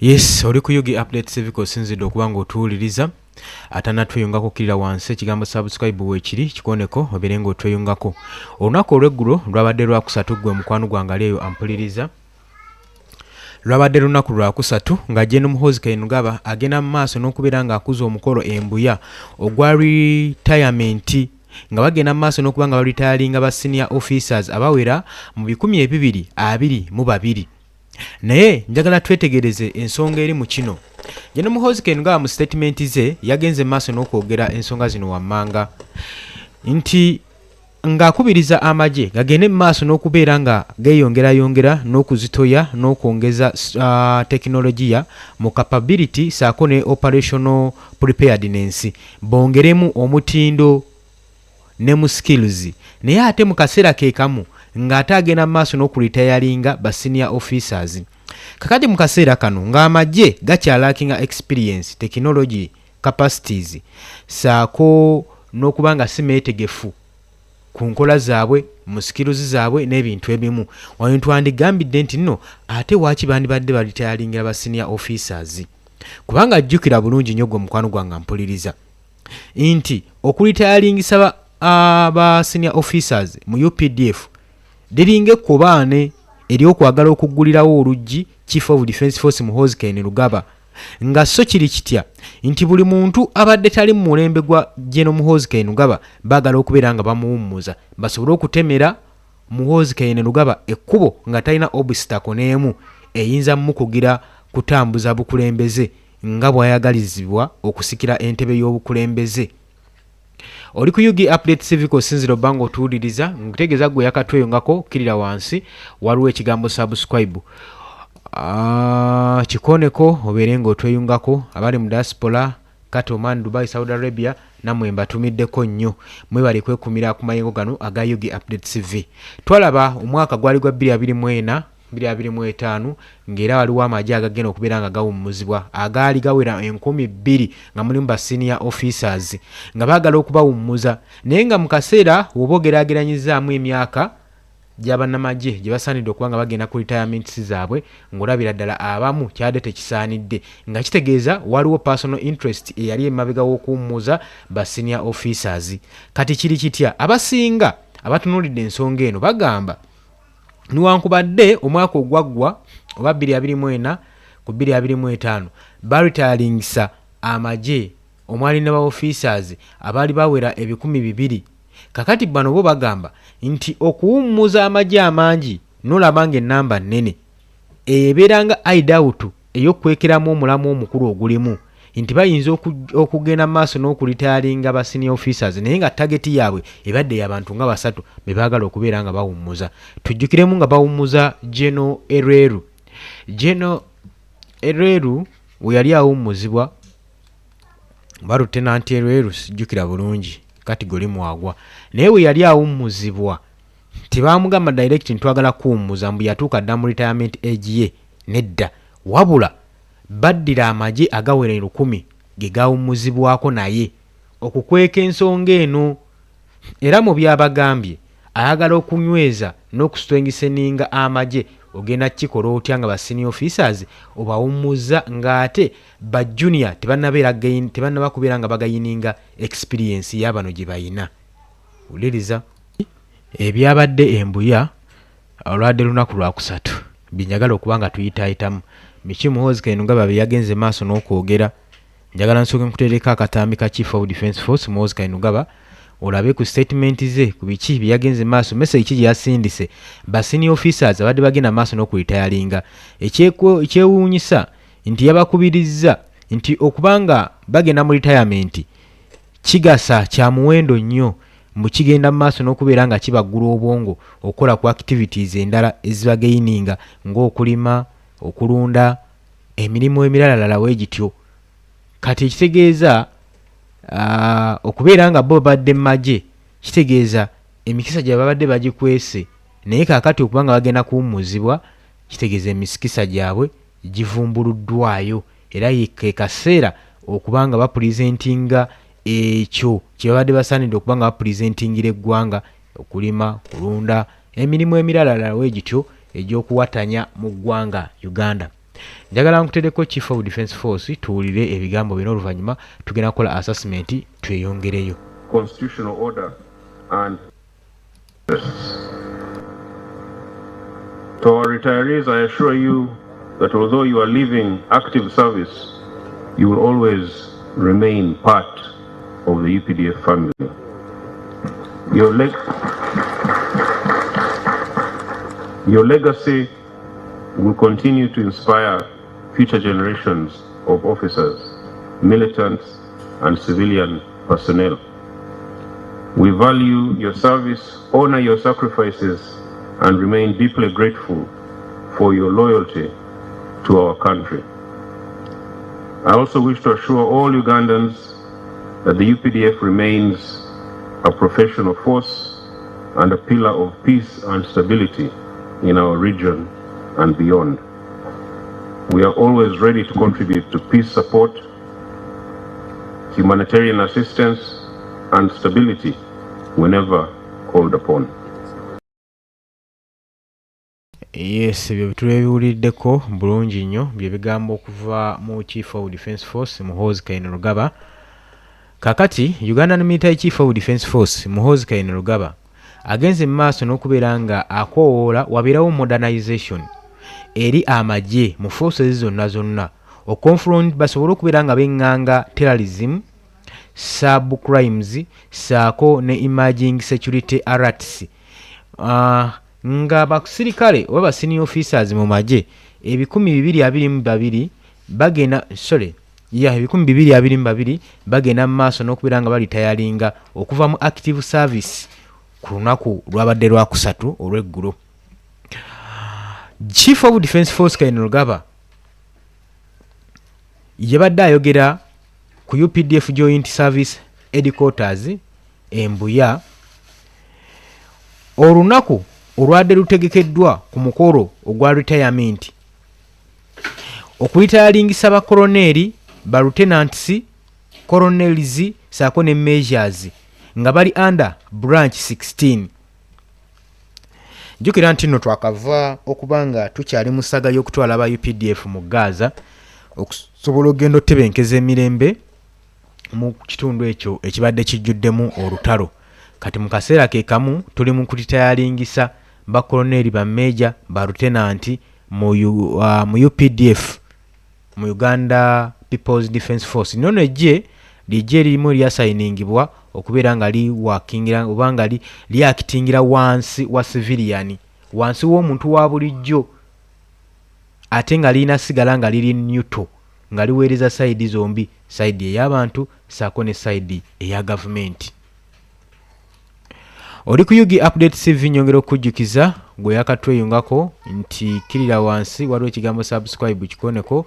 Yes, oli ku Yugi Update Civic osinzidde okuba ng'otuwuliriza atanatweyungako kirira wansi ekigambo subscribe weekiri kikoneko obeere ng'otweyungako. Olunaku olw'eggulo lwabadde lwakusatu gwe mukwano gwange ali eyo ampuliriza. Lwabadde lunaku lwakusatu nga Gen Muhoozi Kainerugaba agenda mu maaso n'okubeera ng'akuza omukolo embuya ogwa retirement nga bagenda mu maaso n'okuba nga baritayalinga ba senior officers abawera mu 222. Naye njagala twetegereze ensonga eri mu kino. Gen Muhoozi Kainerugaba mu statement ze yagenze maaso n'okwogera ensonga zino wammanga nti ng'akubiriza amagye gagende mu maaso n'okubeera nga geeyongerayongera n'okuzitoya n'okwongeza tekinologiya mu capability saako ne operational preparedness bongeremu omutindo ne mu skills. Naye ate mu kaseera ke kamu ng'ate agenda mu maaso n'okuritayalinga ba senior officers. Kakati mu kaseera kano ng'amagye gakyalakinga experience, technology, capacities saako n'okuba nga si meetegefu ku nkola zaabwe mu skills zaabwe n'ebintu ebimu. Wano twandigambidde nti nno ate waaki bandibadde baritayalingira ba senior officers. Kubanga ajjukira bulungi nnyo gwe mukwano gwange mpuliriza nti okuritayalingisa aba senior officers mu UPDF liringa ekkobaane ery'okwagala okuggulirawo oluggi Chief of Defence Force Muhoozi Kainerugaba nga so kiri kitya nti buli muntu abadde tali mu mulembe gwa Gen Muhoozi Kainerugaba baagala okubeera nga bamuwummuza basobole okutemera Muhoozi Kainerugaba ekkubo nga talina obstacle n'emu eyinza mmukugira kutambuza bukulembeze nga bw'ayagalizibwa okusikira entebe y'obukulembeze. Oli ku Yugi Update Civic osinzira obanga otuwuliriza nkutegeeza gwe yakatweyongako kirira wansi waliwo ekigambo subscribe. Kikoneko obeere ng'otweyungako abali mu diaspora kati Oman, Dubai, Saudi Arabia namwe mbatumiddeko nnyo mwebale kwekumira ku mayengo gano aga Yugi Update TV. Twalaba omwaka gwali gwa 2024-2025 ng'era waliwo amagye agagenda okubeera nga gawummuzibwa agaali gawera 2,000 nga mulimu ba senior officers nga baagala okubawummuza naye nga mu kaseera woba ogeraageranyizaamu emyaka gy'abannamagye gye basaanidde okuba nga bagenda ku retirements zaabwe ng'olabira ddala abamu kyadde tekisaanidde nga kitegeeza waliwo personal interest eyali emabega w'okuwummuza ba senior officers. Kati kiri kitya abasinga abatunuulidde ensonga eno bagamba niwankubadde omwaka ogwaggwa oba 2024 ku 2025 baritayalingisa amagye omwali ne ba officers abaali bawera 2,000. Kakati bano bo bagamba nti okuwummuza amagye amangi nolaba nga ennamba nnene ebeera nga aidawutu ey'okwekeramu omulamu omukulu ogulimu nti bayinza okugenda maaso n'okulitayalinga ba senior officers naye nga tageti yaabwe ebadde y'abantu nga 3 be baagala okubeera nga bawummuza. Tujjukiremu nga bawummuza Geno Erweru. Geno Erweru we yali awummuzibwa ba Lieutenant Erweru sijjukira bulungi kati goli mwagwa naye we yali awummuzibwa tebamugamba direct ntwagala kuwummuza mbu yatuuka dda mu retirement age ye nedda wabula baddira amagye agawera 1,000 ge gawummuzibwako naye okukweka ensonga eno era mu byabagambye ayagala okunyweza n'okustrengtheninga amagye ogenda kikola otya nga ba senior officers obawummuza ng'ate ba junior tebannaba kubeera nga bagayininga experience y'abano gye bayina. Uliriza ebyabadde embuya olwadde lunaku lwakusatu binjagala okuba nga tuyitaayitamu Michi Muhoozi Kainerugaba bye yagenze maaso n'okwogera. Njagala nsooke nkuteereko akatambi ka Chief of Defence Force Muhoozi Kainerugaba olabe ku statement ze ku biki bye yagenze maaso message ki gye yasindise ba senior officers abadde bagenda maaso n'okuritayalinga. Ekyewuunyisa nti yabakubirizza nti okubanga bagenda mu retirement kigasa kya muwendo nnyo mu kigenda mu maaso n'okubeera nga kibaggula obwongo okukola ku activities endala ezibagaininga ng'okulima, okulunda, emirimu emirala weegityo. Kati ekitegeeza okubeera nga bo badde magye kitegeeza emikisa gye babadde bagikwese naye kaakati okuba nga bagenda kuwummuzibwa kitegeeza emisikisa gyabwe givumbuluddwayo era ke kaseera okuba nga bapulizentinga ekyo kye babadde basaanidde okuba nga bapulizentingira eggwanga okulima, kulunda, emirimu emirala weegityo egy'okuwatanya mu ggwanga Uganda. njagala nkutereko Chief of Defence Force tuwulire ebigambo bino oluvannyuma tugenda kukola assessment tweyongereyo. Constitutional order and to our retirees, I assure you that although you are leaving active service, you will always remain part of the UPDF family. Your legacy will continue to inspire future generations of officers, militants, and civilian personnel. We value your service, honor your sacrifices, and remain deeply grateful for your loyalty to our country. I also wish to assure all Ugandans that the UPDF remains a professional force and a pillar of peace and stability in our region and beyond. We are always ready to contribute to peace support, humanitarian assistance, and stability whenever called upon. Yes, tulebiwuliddeko bulungi nnyo bye bigambo okuva mu Chief of Defence Force Muhoozi Kainerugaba. Kakati Ugandan Military Chief of Defence Force Muhoozi Kainerugaba agenze mu maaso n'okubeera nga akoowoola wabeerawo modernization eri amagye mu forces zonna okonfront basobole okubeera nga benganga terrorism, cybercrimes saako ne emerging security threats. Nga basirikale oba senior officers mu magye 222 bagenda mu maaso n'okubeera nga balitayalinga okuva mu active service ku lunaku lwabadde lwakusatu olw'eggulo. Chief of Defence Force Kainerugaba yabadde ayogera ku UPDF Joint Service Headquarters Embuya olunaku olwadde lutegekeddwa ku mukolo ogwa retirement okulitayalingisa bakoloneri ba lieutenants, colonels saako ne majors nga bali under branch 16. Jukira nti nno twakava okubanga tukyali mu saga y'okutwala aba UPDF mu Gaza okusobola okugenda otebenkeza emirembe mu kitundu ekyo ekibadde kijjuddemu olutalo. Kati mu kaseera ke kamu tuli mu kulitayalingisa bakoloneri ba major ba lieutenant mu UPDF mu Uganda People's Defence Force. Nono ejje lijje lirimu lyasayiningibwa okubeera nga liwakingira oba nga lyakitingira wansi wa civilian, wansi w'omuntu wa bulijjo ate nga lirina sigala nga liri neutral, nga liweereza side zombi, side ey'abantu saako ne side eya government. Oli ku Yugi Update CV nyongera okujjukiza gwe yakatweyungako nti kirira wansi waliwo ekigambo subscribe kikoneko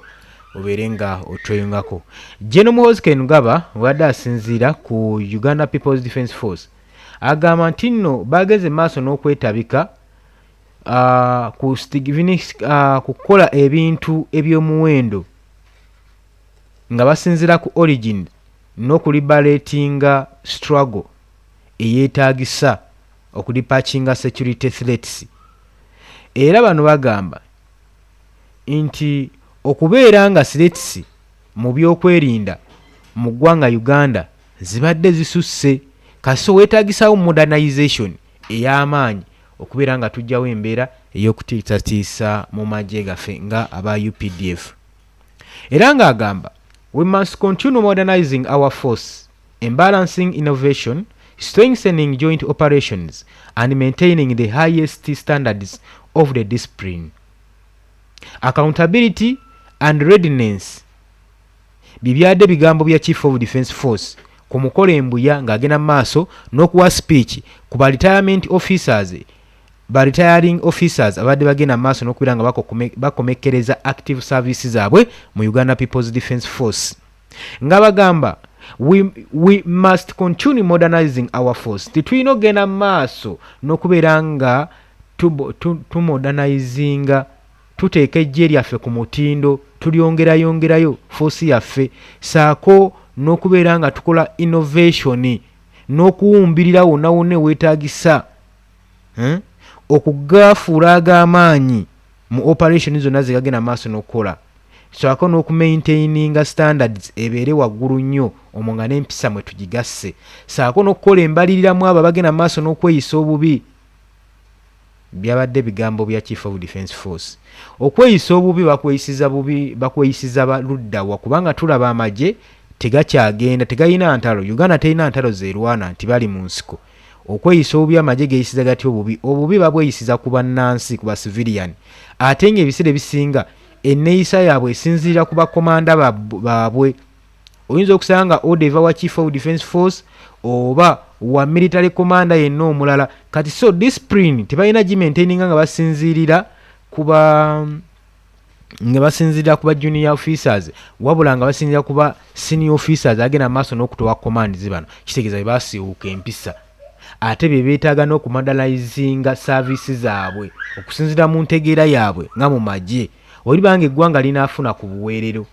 obeere nga otweyungako. General Muhoozi Kainerugaba bwadde asinziira ku Uganda People's Defence Force agamba nti nno bageze maaso n'okwetabika kukola ebintu eby'omuwendo nga basinziira ku origin n'okuliberatinga struggle eyeetaagisa okudipakinga security threats. Era bano bagamba nti okubeera nga threats mu byokwerinda mu ggwanga Uganda zibadde zisusse, kaso weetaagisawo modernization ey'amaanyi okubeera nga tujjawo embeera ey'okutiisatiisa mu magye gaffe nga aba UPDF. Era ng'agamba we must continue modernizing our force and balancing innovation, strengthening joint operations and maintaining the highest standards of the discipline. Accountability and readiness bibyadde bigambo bya Chief of Defence Force ku mukolo Embuya ng'agenda maaso n'okuwa speech ku retirement officers, retiring officers abadde bagenda maaso n'okubeera nga bakomekkereza active services zaabwe mu Uganda People's Defence Force nga bagamba we must continue modernizing our force. Titulina okugenda maaso n'okubeera nga tumodernizinga, tuteeka ejje lyaffe ku mutindo, tulyongerayongerayo force yaffe, saako n'okubeera nga tukola innovation n'okuwumbirira wonna wonna weetaagisa okugaafuula ag'amaanyi mu operation zonna ze gagenda maaso n'okukola sako n'okumaintaininga standards ebeere waggulu nnyo omwo nga n'empisa mwe tugigasse saako n'okukola embaliriramu abo abagenda mu maaso n'okweyisa obubi byabadde bigambo bya Chief of Defence Force. Okweyisa obubi bakweyisiza baluddawa kubanga tulaba amagye tegakyagenda tegayina ntalo. Uganda terina ntalo zeerwana nti bali mu nsiko. Okweyisa obubi amagye geyisiza gati obubi babweyisiza ku bannansi ku bacivilian ate ng'ebiseera ebisinga enneeyisa yaabwe esinziira ku bakomanda baabwe. Oyinza okusanga order eva wa Chief of Defence Force oba wa military commander yenna omulala kati so discipline tebalina gimaintaininga nga basinziirira kuba junior officers wabula nga basinziira kuba senior officers agenda maaso n'okutowa command zibano kitegeeza basiiwuka empisa ate bye beetaaga n'okumodernizinga service zaabwe okusinziira mu ntegeera yaabwe nga mu magye olibanga eggwanga linaafuna ku buweerero.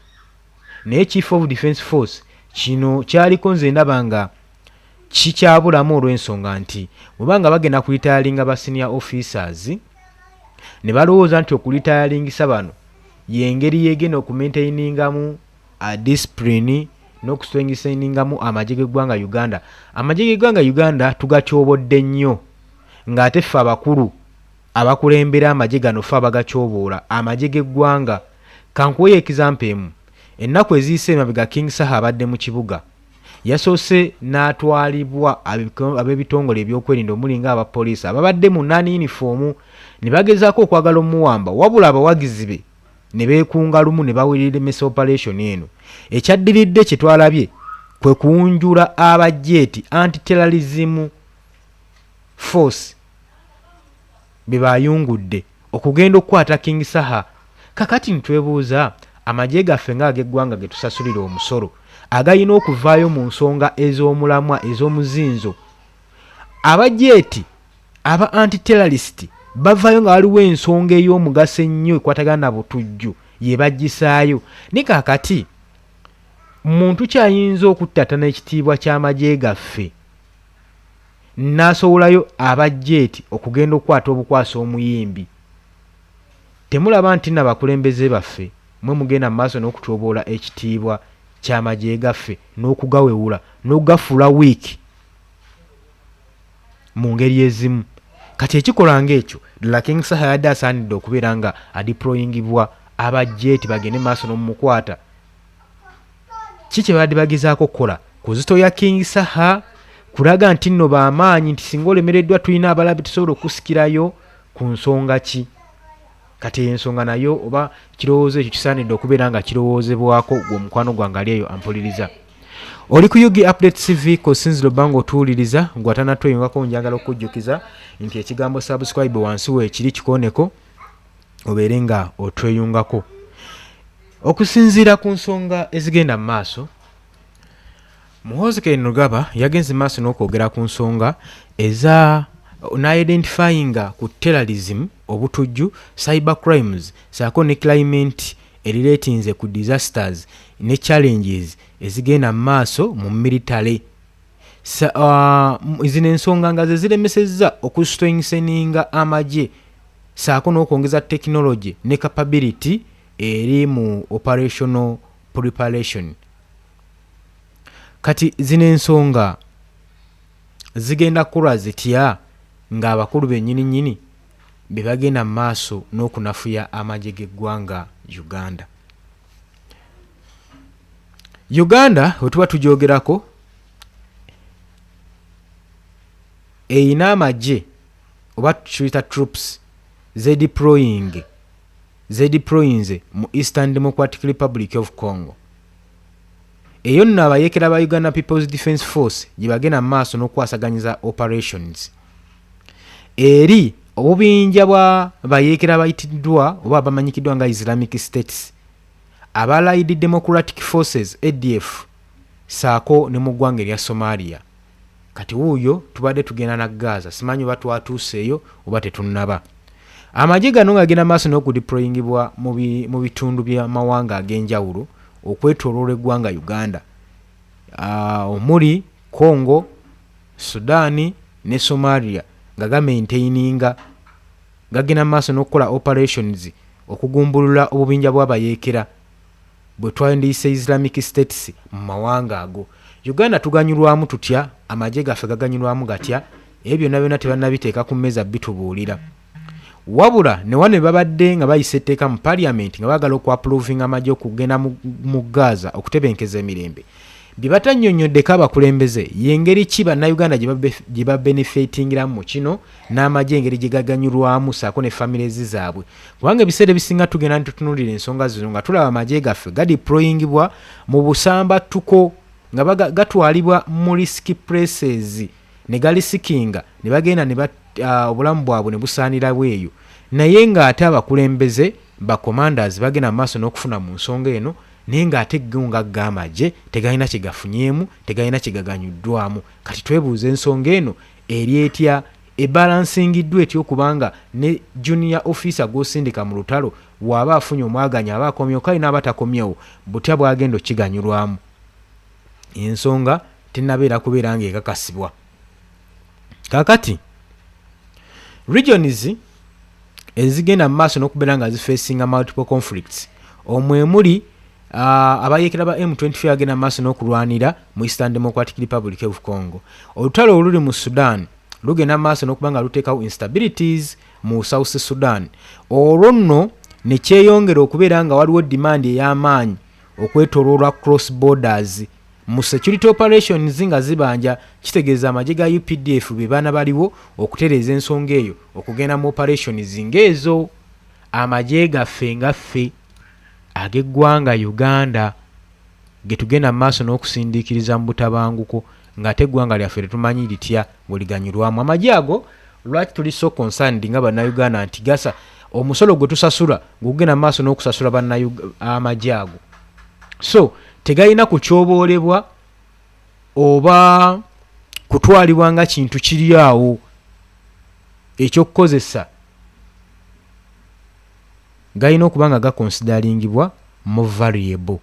Naye Chief of Defence Force kino kyaliko nze ndaba nga kikyabulamu olw'ensonga nti mubanga bagenda kulitayalinga ba senior officers ne balowooza nti okulitayalingisa bano yengeri yegenda okumaintainingamu discipline n'okustrengtheningamu amagye g'eggwanga Uganda. Amagye g'eggwanga Uganda tugatyobodde nnyo ng'ate ffe abakulu abakulembera amagye gano ffe abagatyoboola amagye g'eggwanga. Kankuweyo example emu. Ennaku eziyise emabega King Saha abadde mu kibuga yasoose n'atwalibwa ab'ebitongole ebyokwerinda omuli nga abapoliisi ababadde mu non-uniform ne bagezaako okwagala omuwamba wabula abawagizi be ne beekunga lumu ne bawulira emesa operation eno. Ekyaddiridde kye twalabye kwe kuwunjula abajeeti anti-terrorism force be bayungudde okugenda okukwata King Saha. Kakati ntwebuuza amagye gaffe ng'ag'eggwanga ge tusasulira omusolo agayina okuvaayo mu nsonga ez'omulamwa ez'omuzinzo. Abajeeti aba anti-terrorist bavaayo nga waliwo ensonga ey'omugaso ennyo ekwatagana na butujju ye baggisaayo. Ne kaakati muntu kyayinza okuttatana ekitiibwa ky'amagye gaffe n'asowolayo abajeeti okugenda okukwata obukwasa omuyimbi. Temulaba nti n'abakulembeze baffe mwe mugenda mu maaso n'okutyoboola ekitiibwa ky'amagye gaffe n'okugawewula n'okugafuula wiiki mu ngeri ezimu. Kati ekikola ng'ekyo ddala King Saha yadde asaanidde okubeera nga adeployingibwa abajeeti bagende maaso n'omumukwata. Ki kye badde bagezaako okukola kuzito ya King Saha kulaga nti nno b'amaanyi nti singa olemereddwa tulina abalabe tusobola okusikirayo ku nsonga ki. Kati ensonga nayo oba kirowoozo ekyo kisaanidde okubeera nga kirowoozebwako gw'omukwano gwange ali eyo ampuliriza. Oli ku Yugi Update TV kosinziro bango tuwuliriza ngwatana tweyungako njagala okujjukiza nti ekigambo subscribe wansi weekiri kikoneko obeere nga otweyungako. Okusinziira ku nsonga ezigenda mu maaso, Muhoozi Kainerugaba yagenze maaso n'okwogera ku nsonga eza na-identifyinga ku terrorism, obutujju, cyber crimes, saako ne climate erelatinze ku disasters ne challenges ezigenda mu maaso mu military. Zino ensonga nga ze ziremesezza okustrengtheninga amagye saako n'okwongeza technology ne capability eri mu operational preparation. Kati zino ensonga zigenda kukola zitya nga abakulu bennyini be bagenda mu maaso n'okunafuya amagye g'eggwanga Uganda. Uganda we tuba tugyogerako eyina amagye oba tuyita troops zedeployinze mu Eastern Democratic Republic of Congo. Eyo nno abayeekera ba Uganda People's Defence Force gye bagenda mu maaso n'okukwasaganyiza operations eri obubinja bwa bayeekera bayitiddwa oba abamanyikiddwa nga Islamic States, aba Allied Democratic Forces ADF saako ne mu ggwanga erya Somalia. Kati wuuyo tubadde tugenda na Gaza, simanyi oba twatuuseeyo oba tetunnaba. Amagye gano ng'agenda maaso n'okudeployingibwa mu bitundu by'amawanga ag'enjawulo okwetooloola eggwanga Uganda, omuli Congo, Sudan ne Somalia, nga gamaintaininga gagenda maaso n'okukola operations okugumbulula obubinja bw'abayeekera bwe twandiyise Islamic States mu mawanga ago. Uganda tuganyulwamu tutya, amagye gaffe gaganyulwamu gatya, ebyo byonna byonna tebannabiteeka ku mmeeza bitubuulira. Wabula ne wano babadde nga bayise etteeka mu parliament nga baagala okwapproving amagye okugenda mu Gaza okutebenkeza emirembe. Bye batannyonnyoddeko abakulembeze y'engeri ki bannayuganda gye babenefitingiramu mu kino n'amagye engeri gye gaganyulwamu saako ne families zaabwe. Kubanga ebiseera ebisinga tugenda nitutunuulira ensonga zino nga tulaba amagye gaffe gadeployingibwa mu busambattuko nga gatwalibwa mu risky places ne galisikinga ne bagenda ne obulamu bwabwe ne busaanira bweyo. Naye ng'ate abakulembeze ba commanders bagenda mu maaso n'okufuna mu nsonga eno naye ng'ate gunga g'amagye tegalina kye gafunyeemu, tegalina kye gaganyuddwamu. Kati twebuuza ensonga eno eri etya, ebalansingiddwa etya okubanga ne junior officer gw'osindika mu lutalo bw'aba afunye omwaganya aba akomyewo kale n'abatakomyewo butya bwagenda okiganyulwamu. Ensonga tennabeera kubeera ng'ekakasibwa. Kaakati regions ezigenda mu maaso n'okubeera nga zifeesinga multiple conflicts omwe muli abayeekera ba M23 agenda mu maaso n'okulwanira mu Eastern Democratic Republic of Congo. Olutalo oluli mu Sudan lugenda mu maaso n'okuba nga luteekawo instabilities mu South Sudan. Olwo nno ne kyeyongera okubeera nga waliwo demand ey'amaanyi okwetooloolwa cross borders mu security operations nga zibanja. Kitegeeza amagye ga UPDF be baana baliwo okutereeza ensonga eyo okugenda mu operations ng'ezo. Amagye gaffe ngaffe ag'eggwanga Uganda ge tugenda mu maaso n'okusindiikiriza mu butabanguko ng'ate eggwanga lyaffe tetumanyi litya bwe liganyulwamu. Amagye ago lwaki tuli so concerned nga bannayuganda nti gasa omusolo gwe tusasula gugenda mu maaso n'okusasula amagye ago, so tegalina kukyooboolebwa oba kutwalibwa nga kintu kiri awo ekyokukozesa. Galina okuba nga gakonsidaringibwa mu variable.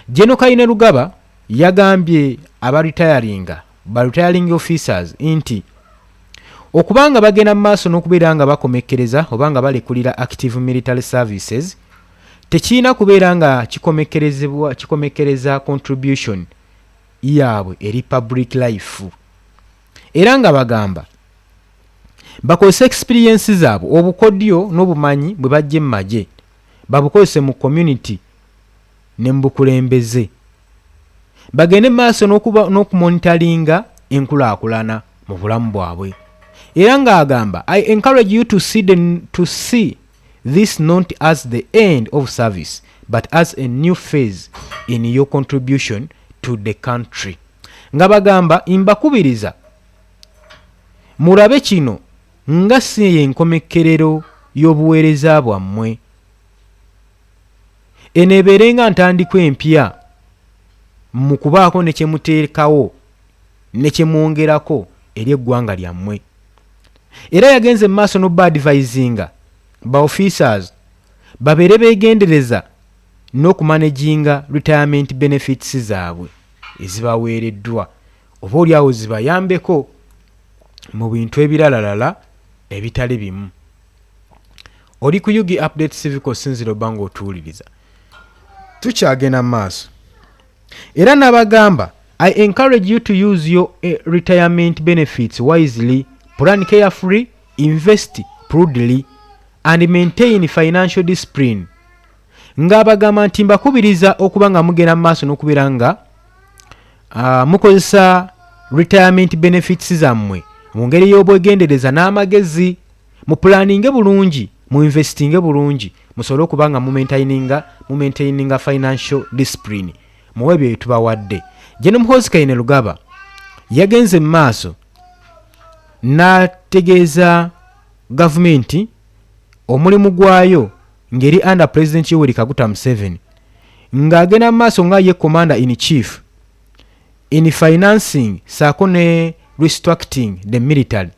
General Kainerugaba yagambye retiring officers nti okubanga bagenda mu maaso n'okubeera nga bakomekkereza oba nga balekulira active military services tekirina kubeera nga kikomekkereza contribution yaabwe eri public life. Era nga bagamba bakozesa experience zaabwe obukodyo n'obumanyi bwe bajje mu magye babukozese mu community ne mu bukulembeze, bagende maaso n'okumonitaringa enkulaakulana mu bulamu bwabwe. Era ng'agamba I encourage you to see this not as the end of service but as a new phase in your contribution to the country. Nga bagamba mbakubiriza mulabe kino nga si y'enkomekkerero y'obuweereza bwammwe, eneebeere nga ntandiko empya mu kubaako ne kye muteekawo ne kye mwongerako eri eggwanga lyammwe. Era yagenze mu maaso n'obadvisinga ba officers babeere beegendereza n'okumanaginga retirement benefits zaabwe ezibaweereddwa oba oliawo zibayambeko mu bintu ebiralalala ebitali bimu. Oli ku Yugi Update Civic Sinziro Bango otuwuliriza. Tukyagenda maaso. Era n'abagamba I encourage you to use your retirement benefits wisely, plan carefully, invest prudently and maintain financial discipline. Ng'abagamba nti mbakubiriza okuba nga mugenda maaso n'okubeera nga mukozesa retirement benefits zammwe mu ngeri y'obwegendereza n'amagezi, mu planninge bulungi, mu investinge bulungi, musobole okuba nga mu maintaininga financial discipline mu ebyo tubawadde. General Muhoozi Kainerugaba yagenze mu maaso n'ategeeza gavumenti omulimu gwayo ngeri under President Yoweri Kaguta Museveni ng'agenda mu maaso nga ye commander in chief in financing saako ne restructuring the military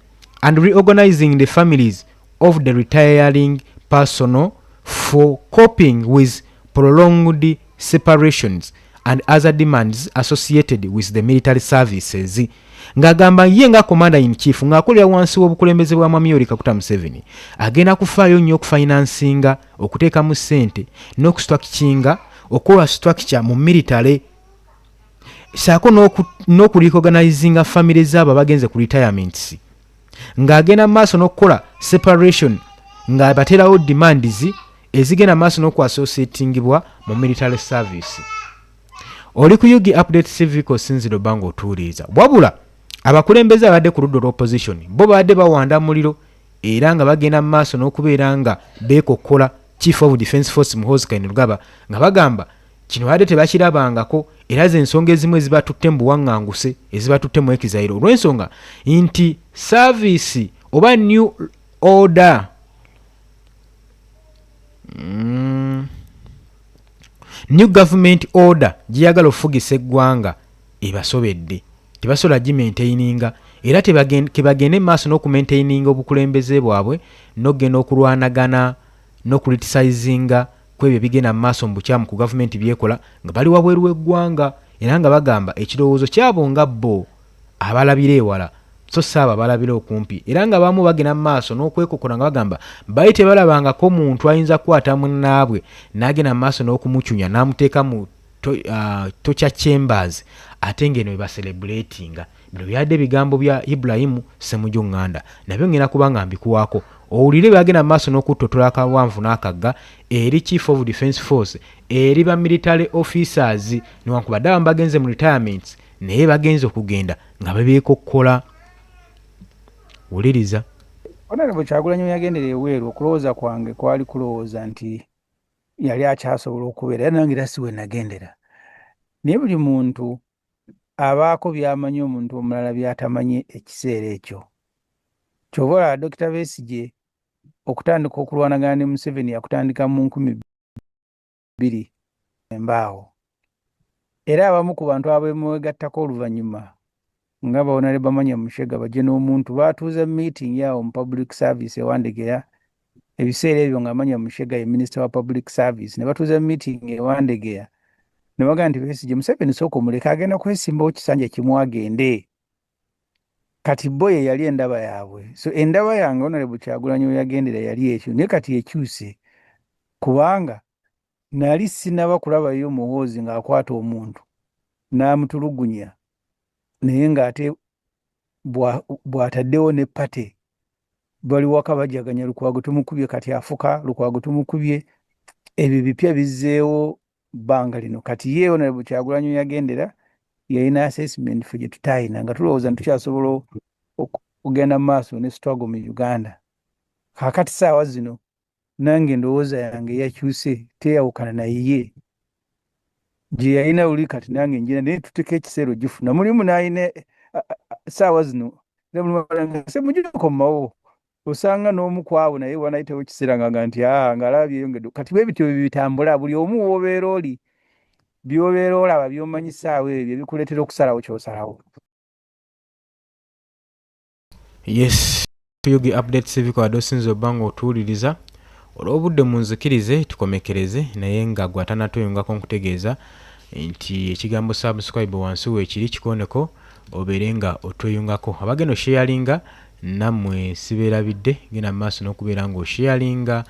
and reorganizing the families of the retiring personnel for coping with prolonged separations and other demands associated with the military services. Ng'agamba ye nga commander in chief ng'akolera wansi w'obukulembeze bwa Mwami Yoweri Kaguta Museveni agenda kufaayo nnyo okufinansinga okuteekamu ssente n'okustructuringa okola structure mu military saako n'okurecognizinga family z'abo abagenze ku retirements ng'agenda maaso n'okukola separation ng'abaterawo demands ezigenda maaso n'okuassociatingibwa mu military service. Oli ku Yugi Update Civic Sinziro Bango otuuliza wabula abakulembeze abadde ku ludda olw'opposition bo badde bawanda muliro era nga bagenda maaso n'okubeera nga beekokkola Chief of Defence Force Muhoozi Kainerugaba nga bagamba kino badde tebakirabangako era z'ensonga ezimu ezibatutte mu buwaŋŋanguse ezibatutte mu ekizairo olw'ensonga nti service oba new order new government order giyagala ofugisa eggwanga ebasobedde tebasobola gimaintaininga era tebagende maaso n'okumaintaininga obukulembeze bwabwe n'okugenda okulwanagana n'okuriticizinga kwebyo bigenda maaso mu bukyamu ku gavumenti byekola nga bali wabweru w'eggwanga era nga bagamba ekirowoozo kyabo nga bo abalabira ewala so saaba balabira okumpi era nga bamu bagenda maaso n'okwekokola nga bagamba bali tebalabangako muntu ayinza kukwata munnaabwe n'agenda maaso n'okumucunya n'amuteeka mu torture chambers ate ngeno bwe baselebratinga bino byadde bigambo bya Ibrahimu Ssemujju Nganda nabyo ngenda kubanga mbikuwaako owulire bagenda maaso n'okuttotola akawanvu n'akagga eri Chief of Defence Force eri ba military officers newankubadde abamu bagenze mu retirements naye bagenze okugenda nga bebeekokkola. Wuliriza Honorable Kyagulanyi yagendera eweeru okulowooza kwange kwali kulowooza nti yali akyasobola okubeera era nange era si we nagendera naye buli muntu abaako by'amanyi omuntu omulala by'atamanyi ekiseera ekyo. Kyova olaba Dr. Besigye okutandika okulwanagana ne Museveni yakutandika mu 2000 embaawo era abamu ku bantu abeemwegattako oluvannyuma nga bawona Bamanya Mushega bajje n'omuntu baatuuza meeting yawo mu public service ewandegera ebiseera ebyo nga Manya Mushega ye Minister wa Public Service ne batuuza meeting ewandegera ne bagamba nti Besigye Museveni sooka omuleka agenda kwesimbawo kisanja kimu agende kati bo ye yali endaba yaabwe. So endaba yange Honorable Kyagulanyi yagendera yali ekyo naye kati ekyuse kubanga nali sinaba kulabayo Muhoozi ng'akwata omuntu n'amutulugunya naye ng'ate bw'ataddewo ne pate bali waka bajaganya Lukwago tumukubye kati afuka Lukwago tumukubye ebyo bipya bizzeewo bbanga lino kati ye Honorable Kyagulanyi yagendera yalina assessment ffe gye tutayina nga tulowooza nti tukyasobola okugenda mu maaso ne struggle mu Uganda. Kaakati saawa zino nange endowooza yange yakyuse teyawukana naye ye gye yalina luli kati nange njira naye tuteka ekiseera ogifuna mulimu n'alina saawa zino semugireko mmawo osanga n'omu ku abo naye wanayitewo ekiseera nga nti ng'alaba byeyongedde kati bwe bityo bitambula buli omu w'obeera oli by'obeera olaba by'omanyi ssaawa ebyo bikuleetera okusalawo ky'osalawo. Yes, Yugi Update Civic adosinza obbanga otuwuliriza olw'obudde munzikirize tukomekereze naye nga gwatanatuyungako nkutegeeza nti ekigambo subscribe wansi weekiri kikoneko obeere nga otweyungako abagenda osharinga nammwe sibeerabidde genda maaso n'okubeera nga osharinga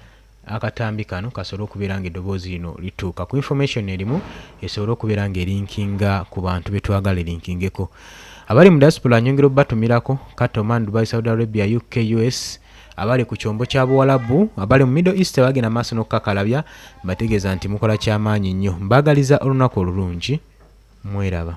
akatambi kano kasobola okubeera nga eddoboozi lino lituuka ku information erimu esobola okubeera nga erinkinga ku bantu betwagala erinkingeko. Abali mu diaspora nyongera obbatumirako Katoman, Dubai, Saudi Arabia, UK, US abali ku kyombo kya Buwalabu abali mu Middle East bagenda maaso n'okukakalabya bategeeza nti mukola kyamaanyi nnyo mbagaliza olunaku olulungi mweraba.